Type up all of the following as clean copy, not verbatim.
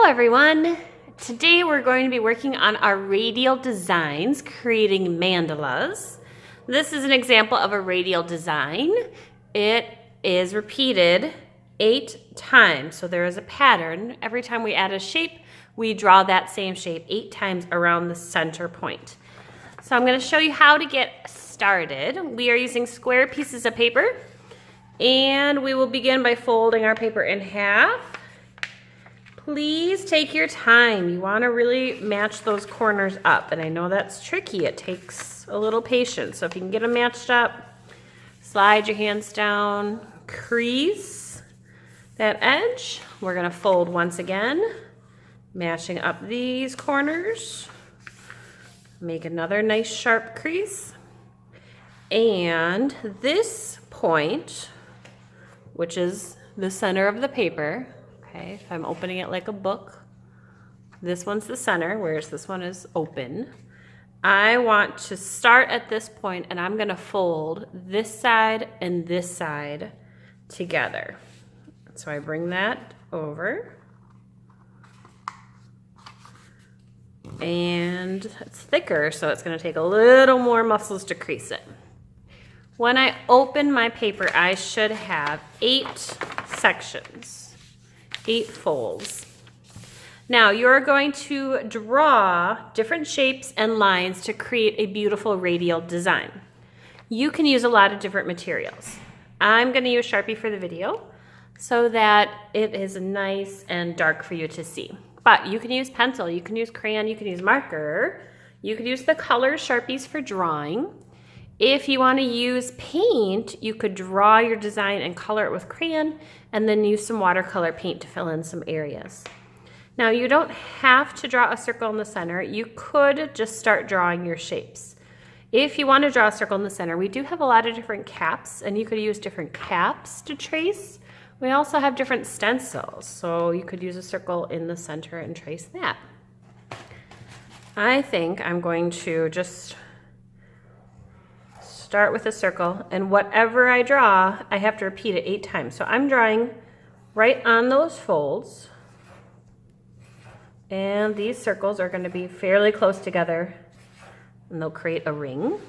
Hello everyone! Today we're going to be working on our radial designs, creating mandalas. This is an example of a radial design. It is repeated 8 times, so there is a pattern. Every time we add a shape, we draw that same shape 8 times around the center point. So I'm going to show you how to get started. We are using square pieces of paper, and we will begin by folding our paper in half. Please take your time. You want to really match those corners up. And I know that's tricky. It takes a little patience. So if you can get them matched up, slide your hands down, crease that edge. We're going to fold once again, matching up these corners. Make another nice sharp crease. And this point, which is the center of the paper, okay, if I'm opening it like a book, this one's the center, whereas this one is open. I want to start at this point, and I'm going to fold this side and this side together. So I bring that over, and it's thicker, so it's going to take a little more muscles to crease it. When I open my paper, I should have 8 sections. 8 folds. Now you're going to draw different shapes and lines to create a beautiful radial design. You can use a lot of different materials. I'm going to use Sharpie for the video so that it is nice and dark for you to see. But you can use pencil, you can use crayon, you can use marker, you could use the color Sharpies for drawing. If you want to use paint, you could draw your design and color it with crayon and then use some watercolor paint to fill in some areas. Now you don't have to draw a circle in the center. You could just start drawing your shapes. If you want to draw a circle in the center, we do have a lot of different caps, and you could use different caps to trace. We also have different stencils, so you could use a circle in the center and trace that. I think I'm going to just start with a circle, and whatever I draw, I have to repeat it 8 times. So I'm drawing right on those folds, and these circles are going to be fairly close together, and they'll create a ring.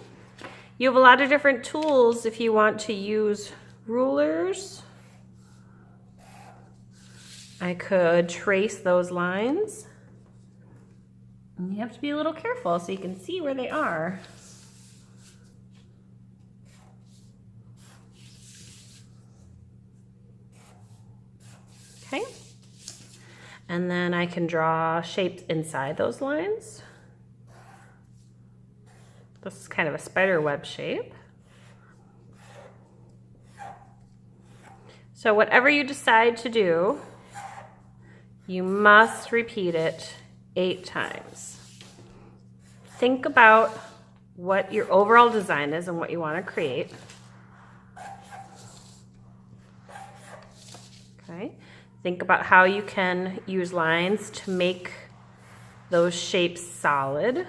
You have a lot of different tools if you want to use rulers. I could trace those lines, and you have to be a little careful so you can see where they are. Okay, and then I can draw shapes inside those lines. This is kind of a spider web shape. So whatever you decide to do, you must repeat it 8 times. Think about what your overall design is and what you want to create. Okay. Think about how you can use lines to make those shapes solid.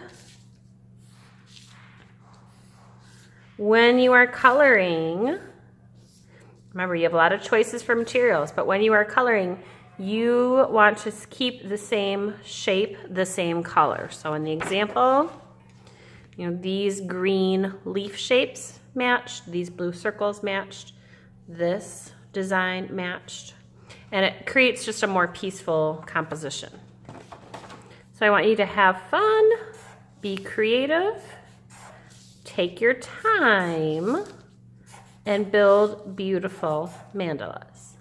When you are coloring, remember you have a lot of choices for materials, but when you are coloring, you want to keep the same shape, the same color. So in the example, these green leaf shapes matched, these blue circles matched, this design matched. And it creates just a more peaceful composition. So I want you to have fun, be creative, take your time, and build beautiful mandalas.